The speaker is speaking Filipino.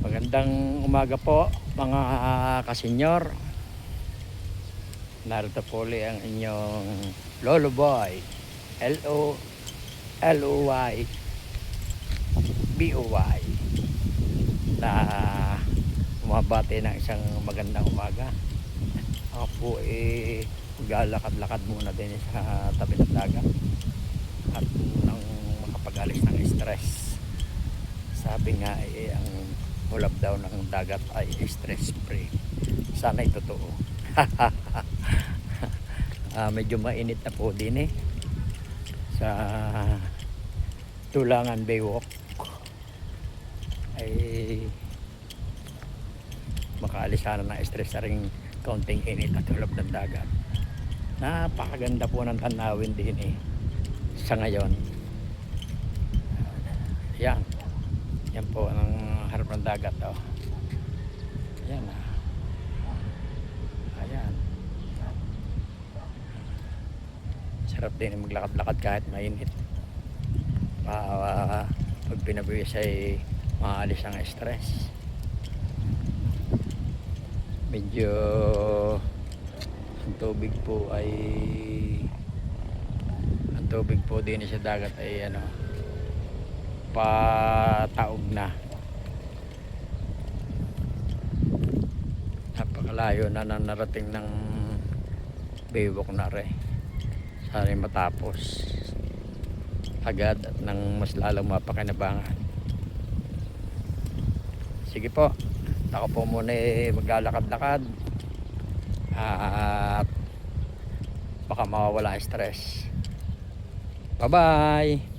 Magandang umaga po mga kasenyor. Narito po ulit ang inyong Lolo Boy, Loy Boy, na umabati ng isang magandang umaga. Ako po maglalakad-lakad muna din sa tabi ng dagat at nang makapag-alis ng stress. Sabi nga ang ulap daw ng dagat ay stress free. Sana ito totoo. Medyo mainit na po din sa Tulangan Baywalk ay makaalis sana ng stress na rin kaunting init at ulap ng dagat. Napakaganda po ng tanawin din sa ngayon. Yan po ang harap ng dagat. Ayan. Sarap din maglakad-lakad kahit mainit. Pag pinabuwis ay maalis ang stress. Medyo ang tubig po din sa dagat ay pataog na. Napakalayo na narating ng Baywalk na rin. Sana matapos agad at nang mas lalong mapakinabangan. Sige po, ako po muna maglalakad-lakad at baka mawawala stress. Bye bye.